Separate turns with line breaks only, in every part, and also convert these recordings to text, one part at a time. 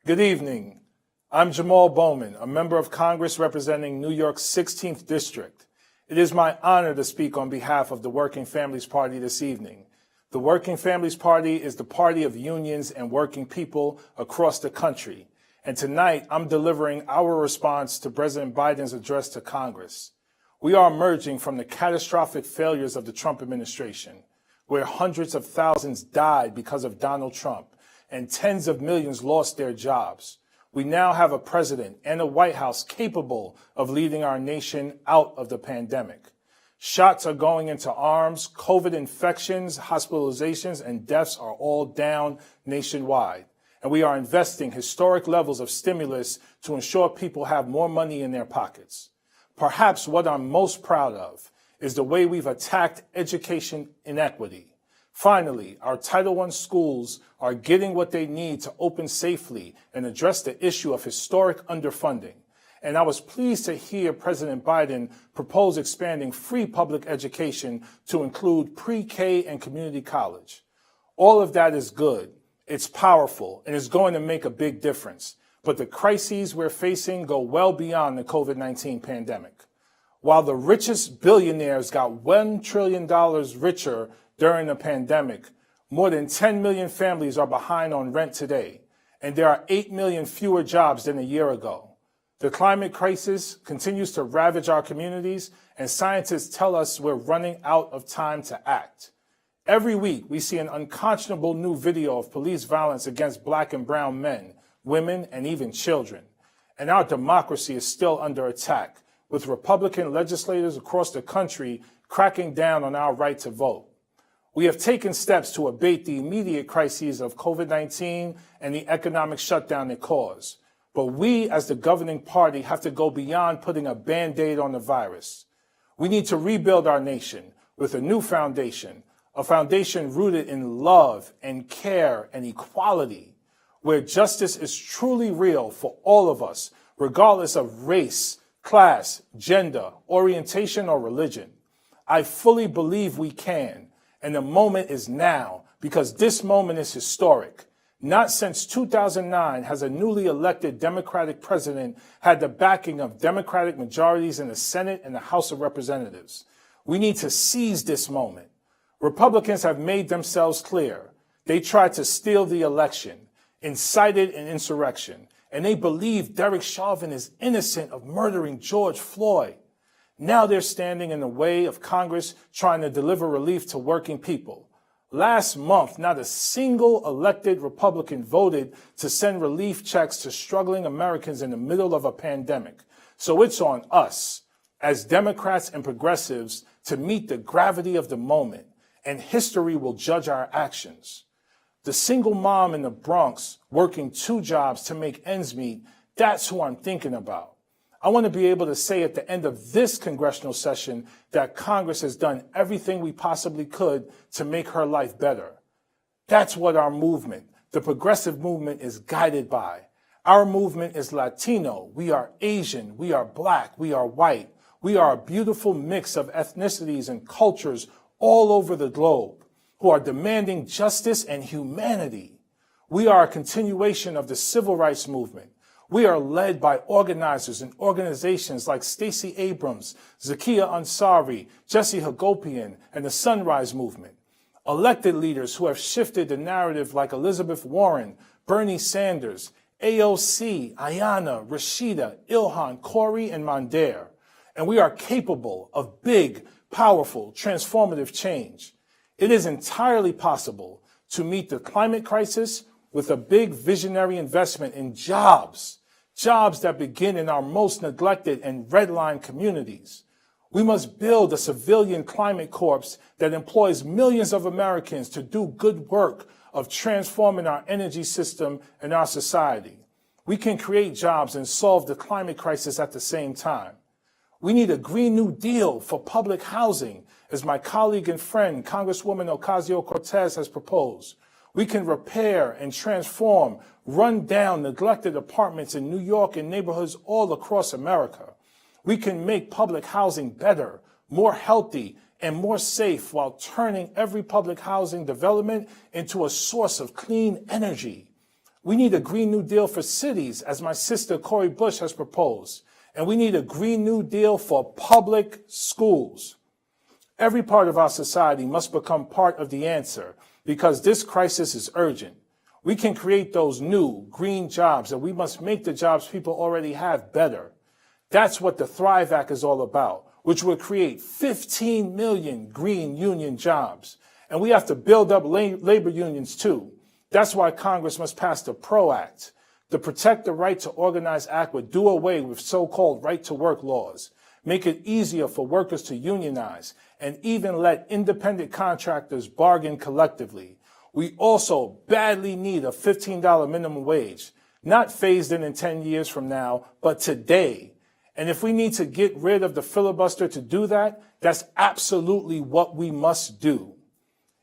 Good evening. I'm Jamaal Bowman, a member of Congress representing New York's 16th District. It is my honor to speak on behalf of the Working Families Party this evening. The Working Families Party is the party of unions and working people across the country. And tonight, I'm delivering our response to President Biden's address to Congress. We are emerging from the catastrophic failures of the Trump administration, where hundreds of thousands died because of Donald Trump and tens of millions lost their jobs. We now have a president and a White House capable of leading our nation out of the pandemic. Shots are going into arms, COVID infections, hospitalizations, and deaths are all down nationwide. And we are investing historic levels of stimulus to ensure people have more money in their pockets. Perhaps what I'm most proud of is the way we've attacked education inequity. Finally, our Title I schools are getting what they need to open safely and address the issue of historic underfunding. And I was pleased to hear President Biden propose expanding free public education to include pre-K and community college. All of that is good. It's powerful and is going to make a big difference. But the crises we're facing go well beyond the COVID-19 pandemic. While the richest billionaires got $1 trillion richer during the pandemic, more than 10 million families are behind on rent today, and there are 8 million fewer jobs than a year ago. The climate crisis continues to ravage our communities, and scientists tell us we're running out of time to act. Every week, we see an unconscionable new video of police violence against black and brown men, women, and even children. And our democracy is still under attack, with Republican legislators across the country cracking down on our right to vote. We have taken steps to abate the immediate crises of COVID-19 and the economic shutdown it caused. But we, as the governing party, have to go beyond putting a Band-Aid on the virus. We need to rebuild our nation with a new foundation, a foundation rooted in love and care and equality, where justice is truly real for all of us, regardless of race, class, gender, orientation, or religion. I fully believe we can. And the moment is now, because this moment is historic. Not since 2009 has a newly elected Democratic president had the backing of Democratic majorities in the Senate and the House of Representatives. We need to seize this moment. Republicans have made themselves clear. They tried to steal the election, incited an insurrection, and they believe Derek Chauvin is innocent of murdering George Floyd. Now they're standing in the way of Congress trying to deliver relief to working people. Last month, not a single elected Republican voted to send relief checks to struggling Americans in the middle of a pandemic. So it's on us, as Democrats and progressives, to meet the gravity of the moment, and history will judge our actions. The single mom in the Bronx working 2 jobs to make ends meet, that's who I'm thinking about. I want to be able to say at the end of this congressional session that Congress has done everything we possibly could to make her life better. That's what our movement, the progressive movement, is guided by. Our movement is Latino. We are Asian. We are Black. We are white. We are a beautiful mix of ethnicities and cultures all over the globe who are demanding justice and humanity. We are a continuation of the civil rights movement. We are led by organizers and organizations like Stacey Abrams, Zakiya Ansari, Jesse Hagopian, and the Sunrise Movement. Elected leaders who have shifted the narrative like Elizabeth Warren, Bernie Sanders, AOC, Ayanna, Rashida, Ilhan, Corey, and Mandair. And we are capable of big, powerful, transformative change. It is entirely possible to meet the climate crisis with a big visionary investment in jobs that begin in our most neglected and redlined communities. We must build a civilian climate corps that employs millions of Americans to do good work of transforming our energy system and our society. We can create jobs and solve the climate crisis at the same time. We need a Green New Deal for public housing, as my colleague and friend, Congresswoman Ocasio-Cortez, has proposed. We can repair and transform run-down, neglected apartments in New York and neighborhoods all across America. We can make public housing better, more healthy, and more safe while turning every public housing development into a source of clean energy. We need a Green New Deal for cities, as my sister Cori Bush has proposed. And we need a Green New Deal for public schools. Every part of our society must become part of the answer because this crisis is urgent. We can create those new green jobs, and we must make the jobs people already have better. That's what the Thrive Act is all about, which will create 15 million green union jobs. And we have to build up labor unions too. That's why Congress must pass the PRO Act. The Protect the Right to Organize Act would do away with so-called right-to-work laws, make it easier for workers to unionize, and even let independent contractors bargain collectively. We also badly need a $15 minimum wage, not phased in 10 years from now, but today. And if we need to get rid of the filibuster to do that, that's absolutely what we must do.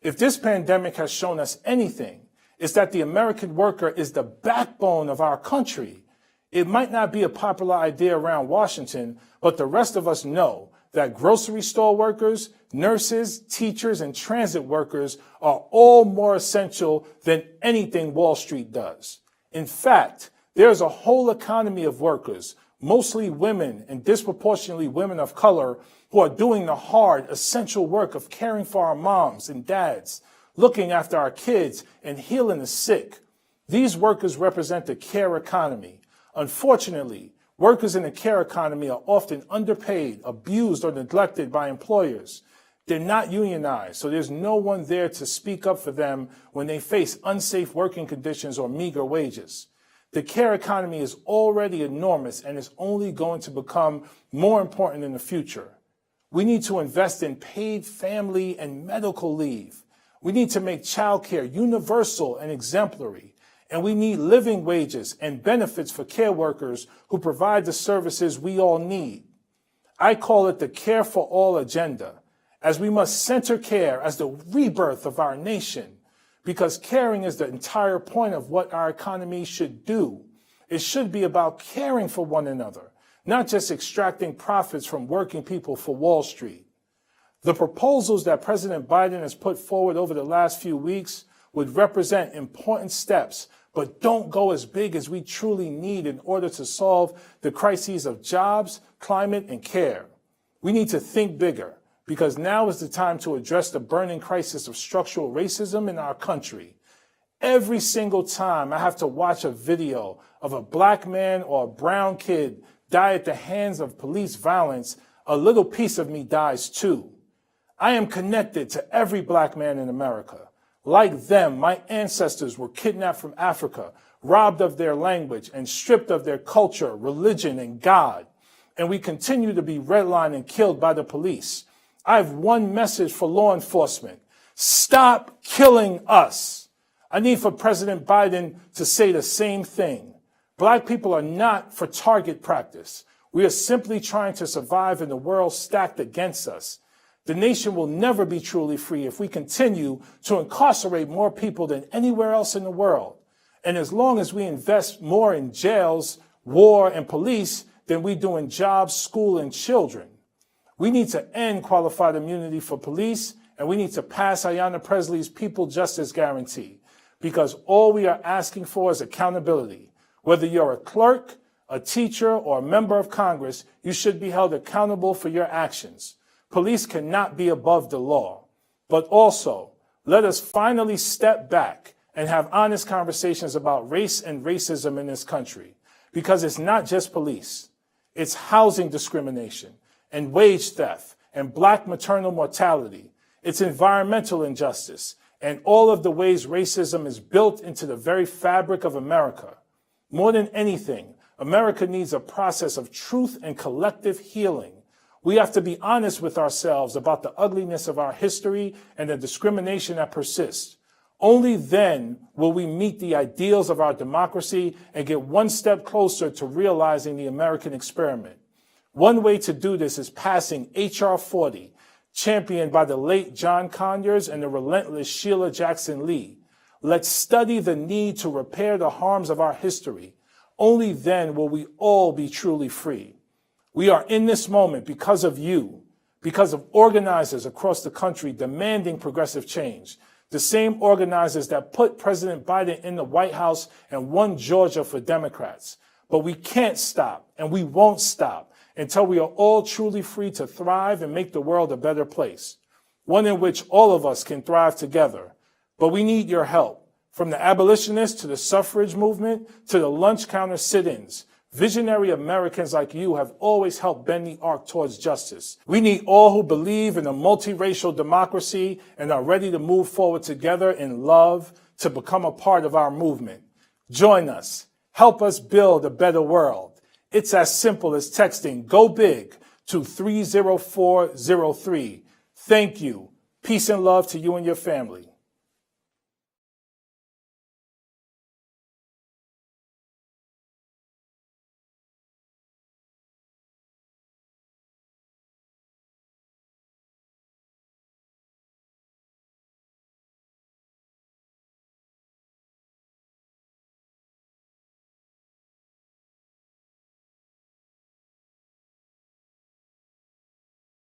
If this pandemic has shown us anything, it's that the American worker is the backbone of our country. It might not be a popular idea around Washington, but the rest of us know that grocery store workers, nurses, teachers, and transit workers are all more essential than anything Wall Street does. In fact, there's a whole economy of workers, mostly women and disproportionately women of color, who are doing the hard, essential work of caring for our moms and dads, looking after our kids, and healing the sick. These workers represent the care economy. Unfortunately, workers in the care economy are often underpaid, abused, or neglected by employers. They're not unionized, so there's no one there to speak up for them when they face unsafe working conditions or meager wages. The care economy is already enormous and is only going to become more important in the future. We need to invest in paid family and medical leave. We need to make childcare universal and exemplary. And we need living wages and benefits for care workers who provide the services we all need. I call it the Care for All agenda, as we must center care as the rebirth of our nation, because caring is the entire point of what our economy should do. It should be about caring for one another, not just extracting profits from working people for Wall Street. The proposals that President Biden has put forward over the last few weeks would represent important steps, but don't go as big as we truly need in order to solve the crises of jobs, climate, and care. We need to think bigger, because now is the time to address the burning crisis of structural racism in our country. Every single time I have to watch a video of a black man or a brown kid die at the hands of police violence, a little piece of me dies too. I am connected to every black man in America. Like them, my ancestors were kidnapped from Africa, robbed of their language, and stripped of their culture, religion, and God. And we continue to be redlined and killed by the police. I have one message for law enforcement. Stop killing us. I need for President Biden to say the same thing. Black people are not for target practice. We are simply trying to survive in a world stacked against us. The nation will never be truly free if we continue to incarcerate more people than anywhere else in the world. And as long as we invest more in jails, war, and police than we do in jobs, school, and children. We need to end qualified immunity for police, and we need to pass Ayanna Presley's People Justice Guarantee, because all we are asking for is accountability. Whether you're a clerk, a teacher, or a member of Congress, you should be held accountable for your actions. Police cannot be above the law. But also, let us finally step back and have honest conversations about race and racism in this country. Because it's not just police. It's housing discrimination and wage theft and black maternal mortality. It's environmental injustice and all of the ways racism is built into the very fabric of America. More than anything, America needs a process of truth and collective healing. We have to be honest with ourselves about the ugliness of our history and the discrimination that persists. Only then will we meet the ideals of our democracy and get one step closer to realizing the American experiment. One way to do this is passing H.R. 40, championed by the late John Conyers and the relentless Sheila Jackson Lee. Let's study the need to repair the harms of our history. Only then will we all be truly free. We are in this moment because of you, because of organizers across the country demanding progressive change. The same organizers that put President Biden in the White House and won Georgia for Democrats. But we can't stop, and we won't stop, until we are all truly free to thrive and make the world a better place, one in which all of us can thrive together. But we need your help. From the abolitionists to the suffrage movement to the lunch counter sit-ins, visionary Americans like you have always helped bend the arc towards justice. We need all who believe in a multiracial democracy and are ready to move forward together in love to become a part of our movement. Join us. Help us build a better world. It's as simple as texting Go Big to 30403. Thank you. Peace and love to you and your family.